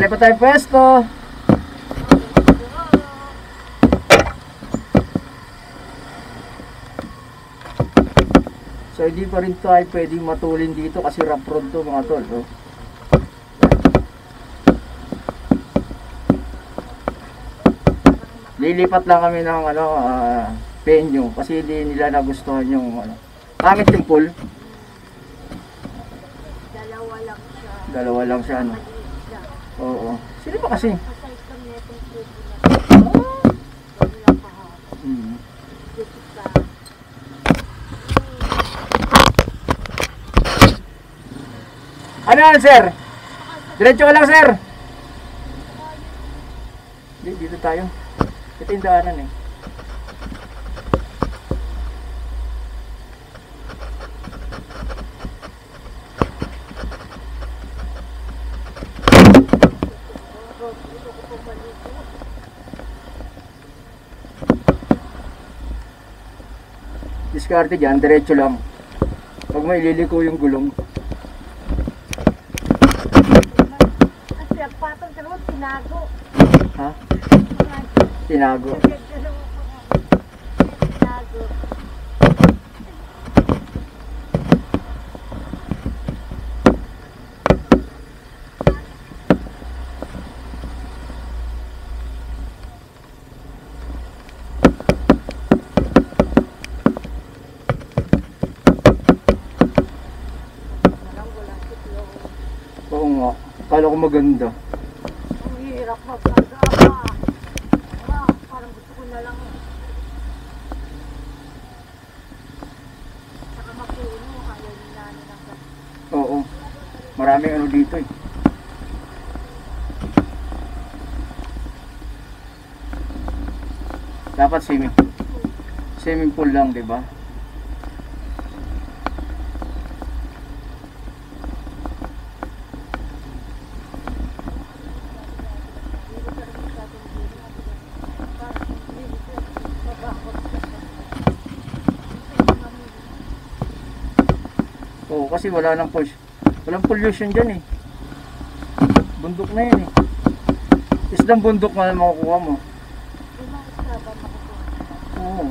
Sanay pa tayo pwesto. So hindi pa rin tayo pwedeng matulin dito kasi rough road to mga tol. Oh. Lilipat lang kami ng venue kasi hindi nila nagustuhan yung pangit yung pool. Dalawa lang siya ano. Oo. Sino ba kasi? Ano yan, sir? Diretso ka lang, sir. Dito tayo. Ito yung daanan eh. Diskarte dyan, diretso lang. Huwag mo ililiko yung gulong. Patong ka naman, tinago. Ha? Tinago. Tinago. Oo nga. Akala ko maganda. Ang hirap magkagawa. Parang gusto ko na lang. Saka mapuno, ayaw nila ng gas. Oo. Maraming ano dito eh. Dapat swimming pool lang, 'di ba? Oo, kasi walang pollution dyan eh. Bundok na yan eh. Isdang bundok na makukuha mo. Oo.